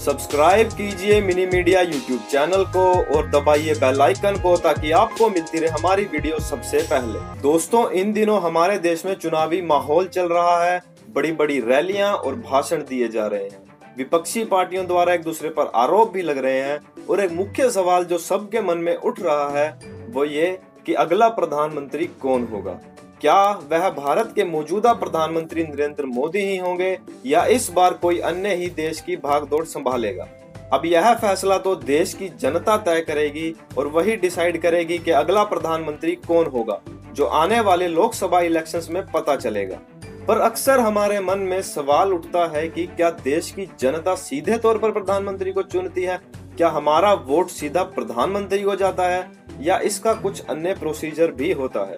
Subscribe कीजिए mini media YouTube channel को और दबाइए बेल आइकन को ताकि आपको मिलती रहे हमारी वीडियो सबसे पहले। दोस्तों, इन दिनों हमारे देश में चुनावी माहौल चल रहा है। बड़ी बड़ी रैलियां और भाषण दिए जा रहे हैं। विपक्षी पार्टियों द्वारा एक दूसरे पर आरोप भी लग रहे हैं और एक मुख्य सवाल जो सबके मन में उठ रहा है वो ये कि अगला प्रधानमंत्री कौन होगा। क्या वह भारत के मौजूदा प्रधानमंत्री नरेंद्र मोदी ही होंगे या इस बार कोई अन्य ही देश की भागदौड़ संभालेगा। अब यह फैसला तो देश की जनता तय करेगी और वही डिसाइड करेगी कि अगला प्रधानमंत्री कौन होगा, जो आने वाले लोकसभा इलेक्शंस में पता चलेगा। पर अक्सर हमारे मन में सवाल उठता है कि क्या देश की जनता सीधे तौर पर प्रधानमंत्री को चुनती है? क्या हमारा वोट सीधा प्रधानमंत्री को जाता है या इसका कुछ अन्य प्रोसीजर भी होता है?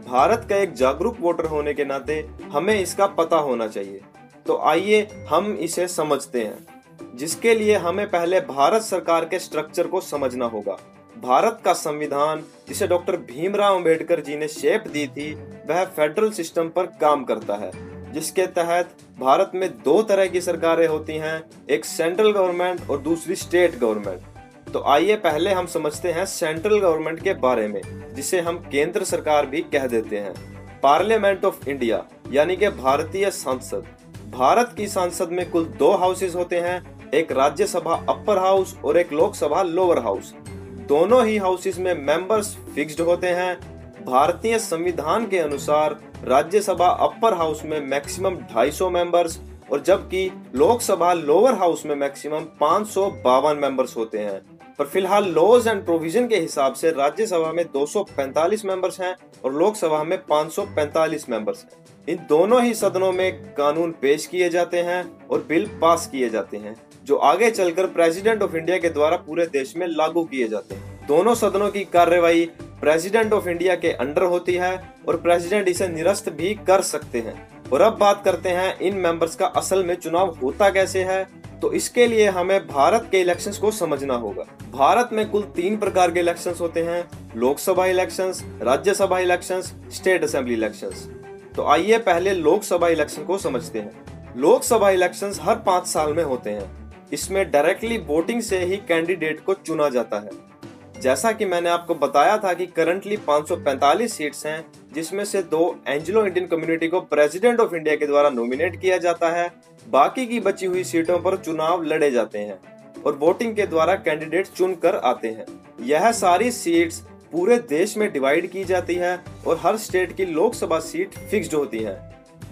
भारत का एक जागरूक वोटर होने के नाते हमें इसका पता होना चाहिए। तो आइए हम इसे समझते हैं, जिसके लिए हमें पहले भारत सरकार के स्ट्रक्चर को समझना होगा। भारत का संविधान, जिसे डॉक्टर भीमराव अंबेडकर जी ने शेप दी थी, वह फेडरल सिस्टम पर काम करता है, जिसके तहत भारत में दो तरह की सरकारें होती हैं, एक सेंट्रल गवर्नमेंट और दूसरी स्टेट गवर्नमेंट। तो आइए पहले हम समझते हैं सेंट्रल गवर्नमेंट के बारे में, जिसे हम केंद्र सरकार भी कह देते हैं। पार्लियामेंट ऑफ इंडिया यानी कि भारतीय संसद। भारत की संसद में कुल दो हाउसेज होते हैं, एक राज्यसभा अपर हाउस और एक लोकसभा लोअर हाउस। दोनों ही हाउसेज में मेंबर्स फिक्स्ड होते हैं। भारतीय संविधान के अनुसार राज्यसभा अपर हाउस में मैक्सिमम 250 मेंबर्स और जबकि लोकसभा लोअर हाउस में मैक्सिमम 552 मेंबर्स होते हैं। पर फिलहाल लॉज एंड प्रोविजन के हिसाब से राज्यसभा में 245 मेंबर्स हैं और लोकसभा में 545 मेंबर्स हैं। इन दोनों ही सदनों में कानून पेश किए जाते हैं और बिल पास किए जाते हैं, जो आगे चलकर प्रेसिडेंट ऑफ इंडिया के द्वारा पूरे देश में लागू किए जाते हैं। दोनों सदनों की कार्यवाही प्रेसिडेंट ऑफ इंडिया के अंडर होती है और प्रेसिडेंट इसे निरस्त भी कर सकते हैं। और अब बात करते हैं इन मेंबर्स का असल में चुनाव होता कैसे है। तो इसके लिए हमें भारत के इलेक्शंस को समझना होगा। भारत में कुल 3 प्रकार के इलेक्शंस होते हैं, Lok Sabha elections, Rajya Sabha elections, state assembly elections. तो आइए पहले लोकसभा इलेक्शन को समझते हैं। लोकसभा इलेक्शंस हर 5 साल में होते हैं। इसमें डायरेक्टली वोटिंग से ही कैंडिडेट को चुना जाता है। जैसा कि मैंने आपको बताया था कि करंटली 545 सीट्स हैं, जिसमें से 2 एंग्लो इंडियन कम्युनिटी को प्रेसिडेंट ऑफ इंडिया के द्वारा नॉमिनेट किया जाता है। बाकी की बची हुई सीटों पर चुनाव लड़े जाते हैं और वोटिंग के द्वारा कैंडिडेट चुनकर आते हैं। यह सारी सीट्स पूरे देश में डिवाइड की जाती है और हर स्टेट की लोकसभा सीट फिक्स्ड होती है।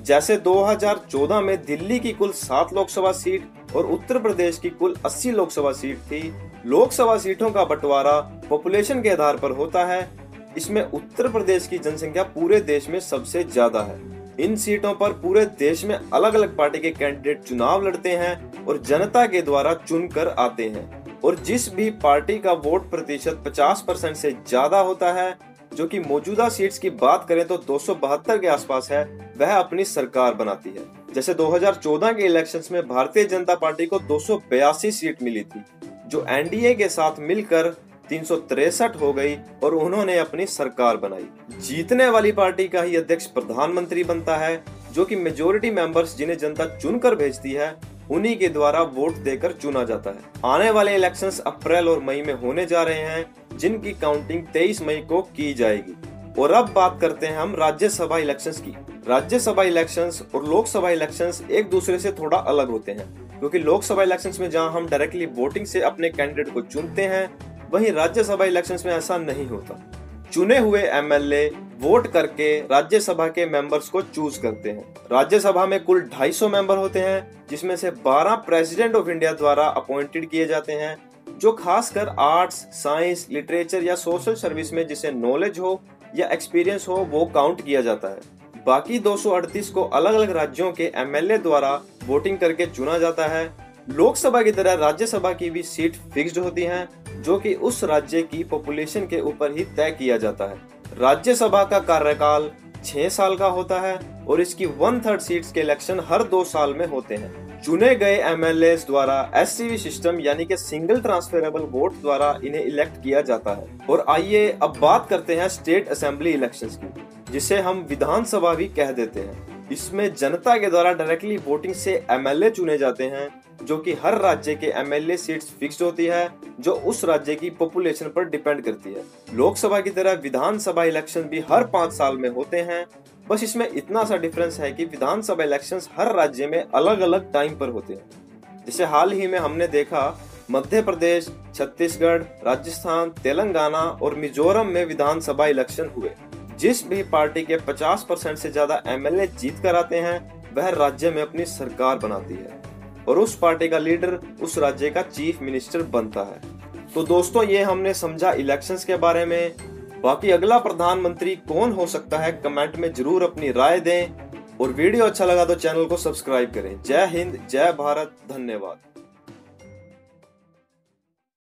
जैसे 2014 में दिल्ली की कुल 7 लोकसभा सीट और उत्तर प्रदेश की कुल 80 लोकसभा सीट थी। लोकसभा सीटों का बंटवारा पॉपुलेशन के आधार पर होता है। इसमें उत्तर प्रदेश की जनसंख्या पूरे देश में सबसे ज्यादा है। इन सीटों पर पूरे देश में अलग अलग पार्टी के कैंडिडेट चुनाव लड़ते हैं और जनता के द्वारा चुनकर आते हैं। और जिस भी पार्टी का वोट प्रतिशत 50% से ज्यादा होता है, जो कि मौजूदा सीट्स की बात करें तो 272 के आसपास है, वह अपनी सरकार बनाती है। जैसे 2014 के इलेक्शंस में भारतीय जनता पार्टी को 282 सीट मिली थी, जो एनडीए के साथ मिलकर 363 हो गई और उन्होंने अपनी सरकार बनाई। जीतने वाली पार्टी का ही अध्यक्ष प्रधानमंत्री बनता है, जो कि मेजोरिटी मेंबर्स जिन्हें जनता चुनकर भेजती है, उन्हीं के द्वारा वोट देकर चुना जाता है। आने वाले इलेक्शंस अप्रैल और मई में होने जा रहे हैं, जिनकी काउंटिंग 23 मई को की जाएगी। और अब बात करते हैं हम राज्यसभा इलेक्शंस की। राज्यसभा इलेक्शंस और लोकसभा इलेक्शंस एक दूसरे से थोड़ा अलग होते हैं, क्योंकि लोकसभा इलेक्शंस में जहां हम डायरेक्टली वोटिंग से अपने कैंडिडेट को चुनते हैं, वहीं राज्यसभा इलेक्शंस में ऐसा नहीं होता। चुने हुए एमएलए वोट करके राज्यसभा के मेंबर्स को चूज करते हैं। राज्यसभा में कुल 250 मेंबर होते हैं, जिसमें से 12 प्रेसिडेंट ऑफ इंडिया द्वारा अपॉइंटेड किए जाते हैं, जो खासकर आर्ट्स, साइंस, लिटरेचर या सोशल सर्विस में जिसे नॉलेज हो या एक्सपीरियंस हो वो काउंट किया जाता है। बाकी 238 को अलग अलग राज्यों के एमएलए द्वारा वोटिंग करके चुना जाता है। लोकसभा की तरह राज्यसभा की भी सीट फिक्स्ड होती हैं, जो कि उस राज्य की पॉपुलेशन के ऊपर ही तय किया जाता है। राज्यसभा का कार्यकाल 6 साल का होता है और इसकी 1/3 सीट्स के इलेक्शन हर 2 साल में होते हैं। चुने गए एमएलए द्वारा एससीवी सिस्टम यानी कि सिंगल ट्रांसफरेबल वोट द्वारा इन्हें इलेक्ट किया जाता है। और आइए अब बात करते हैं स्टेट असेंबली इलेक्शंस की, जिसे हम विधानसभा भी कह देते हैं। इसमें जनता के द्वारा डायरेक्टली वोटिंग से एमएलए चुने जाते हैं जो कि हर राज्य के एमएलए सीट्स फिक्स्ड होती है, जो उस राज्य की पॉपुलेशन पर डिपेंड करती है। लोकसभा की तरह विधानसभा इलेक्शन भी हर 5 साल में होते हैं, बस इसमें इतना सा डिफरेंस है कि विधानसभा इलेक्शंस हर राज्य में अलग अलग टाइम पर होते हैं। जैसे हाल ही में हमने देखा मध्य प्रदेश, छत्तीसगढ़, राजस्थान, तेलंगाना और मिजोरम में विधानसभा इलेक्शन हुए। जिस भी पार्टी के 50% से ज्यादा एमएलए जीत कर आते हैं वह राज्य में अपनी सरकार बनाती है और उस पार्टी का लीडर उस राज्य का चीफ मिनिस्टर बनता है। तो दोस्तों, ये हमने समझा इलेक्शंस के बारे में। बाकी अगला प्रधानमंत्री कौन हो सकता है कमेंट में जरूर अपनी राय दें और वीडियो अच्छा लगा तो चैनल को सब्सक्राइब करें। जय हिंद, जय भारत, धन्यवाद।